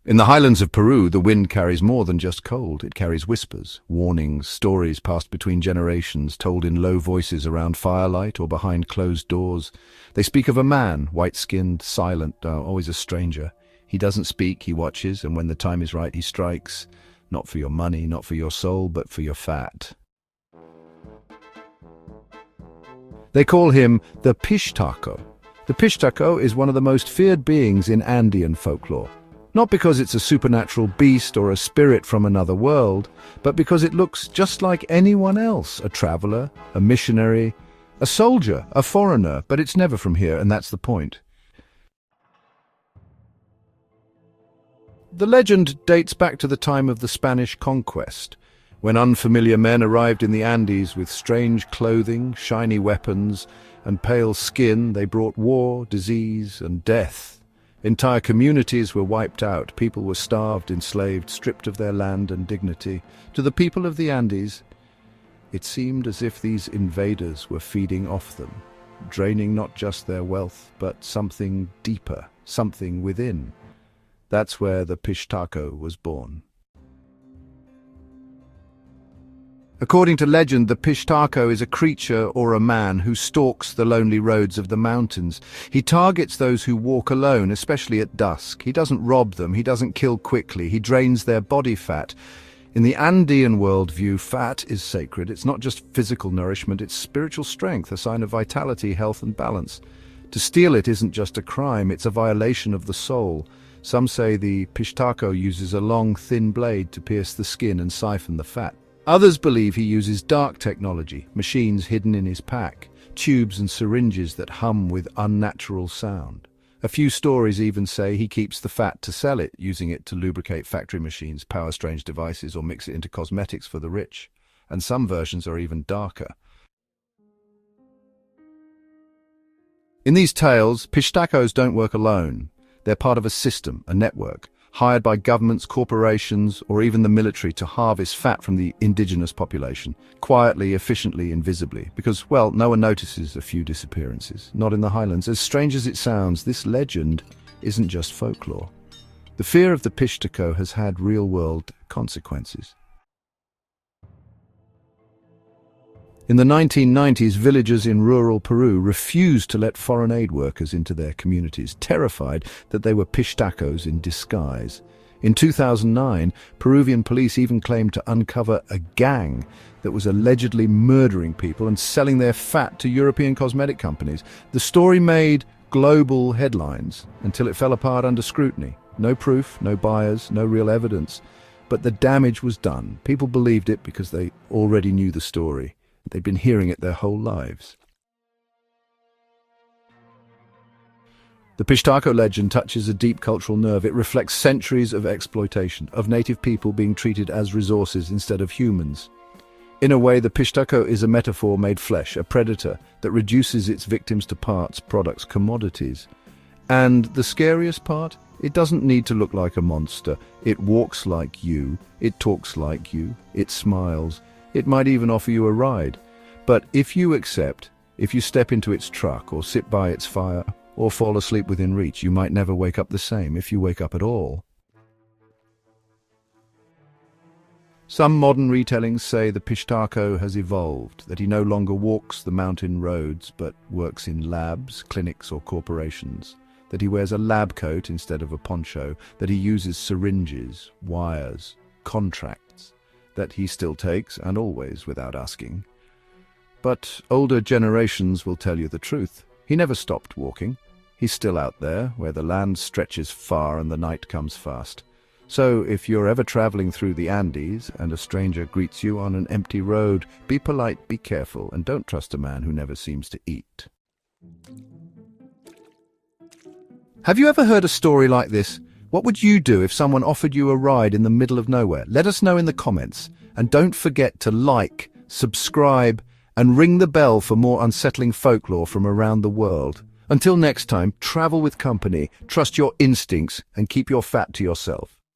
In the highlands of Peru, the wind carries more than just cold. It carries whispers, warnings, stories passed between generations, told in low voices around firelight or behind closed doors. They speak of a man, white-skinned, silent, always a stranger. He doesn't speak, he watches, and when the time is right, he strikes. Not for your money, not for your soul, but for your fat. They call him the Pishtaco. The Pishtaco is one of the most feared beings in Andean folklore. Not because it's a supernatural beast or a spirit from another world, but because it looks just like anyone else, a traveler, a missionary, a soldier, a foreigner, but it's never from here, and that's the point. The legend dates back to the time of the Spanish conquest, when unfamiliar men arrived in the Andes with strange clothing, shiny weapons, and pale skin. They brought war, disease, and death. Entire communities were wiped out. People were starved, enslaved, stripped of their land and dignity. To the people of the Andes, it seemed as if these invaders were feeding off them, draining not just their wealth, but something deeper, something within. That's where the Pishtaco was born. According to legend, the Pishtaco is a creature or a man who stalks the lonely roads of the mountains. He targets those who walk alone, especially at dusk. He doesn't rob them, he doesn't kill quickly, he drains their body fat. In the Andean worldview, fat is sacred. It's not just physical nourishment, it's spiritual strength, a sign of vitality, health and balance. To steal it isn't just a crime, it's a violation of the soul. Some say the Pishtaco uses a long, thin blade to pierce the skin and siphon the fat. Others believe he uses dark technology, machines hidden in his pack, tubes and syringes that hum with unnatural sound. A few stories even say he keeps the fat to sell it, using it to lubricate factory machines, power strange devices, or mix it into cosmetics for the rich. And some versions are even darker. In these tales, Pishtacos don't work alone. They're part of a system, a network, hired by governments, corporations, or even the military to harvest fat from the indigenous population, quietly, efficiently, invisibly, because, well, no one notices a few disappearances. Not in the highlands. As strange as it sounds, this legend isn't just folklore. The fear of the Pishtaco has had real-world consequences. In the 1990s, villagers in rural Peru refused to let foreign aid workers into their communities, terrified that they were Pishtacos in disguise. In 2009, Peruvian police even claimed to uncover a gang that was allegedly murdering people and selling their fat to European cosmetic companies. The story made global headlines until it fell apart under scrutiny. No proof, no buyers, no real evidence. But the damage was done. People believed it because they already knew the story. They'd been hearing it their whole lives. The Pishtaco legend touches a deep cultural nerve. It reflects centuries of exploitation, of native people being treated as resources instead of humans. In a way, the Pishtaco is a metaphor made flesh, a predator that reduces its victims to parts, products, commodities. And the scariest part? It doesn't need to look like a monster. It walks like you, it talks like you, it smiles. It might even offer you a ride. But if you accept, if you step into its truck or sit by its fire or fall asleep within reach, you might never wake up the same, if you wake up at all. Some modern retellings say the Pishtaco has evolved, that he no longer walks the mountain roads but works in labs, clinics or corporations, that he wears a lab coat instead of a poncho, that he uses syringes, wires, contracts, that he still takes, and always without asking. But older generations will tell you the truth. He never stopped walking. He's still out there, where the land stretches far and the night comes fast. So if you're ever traveling through the Andes and a stranger greets you on an empty road, be polite, be careful, and don't trust a man who never seems to eat. Have you ever heard a story like this? What would you do if someone offered you a ride in the middle of nowhere? Let us know in the comments. And don't forget to like, subscribe, and ring the bell for more unsettling folklore from around the world. Until next time, travel with company, trust your instincts, and keep your fat to yourself.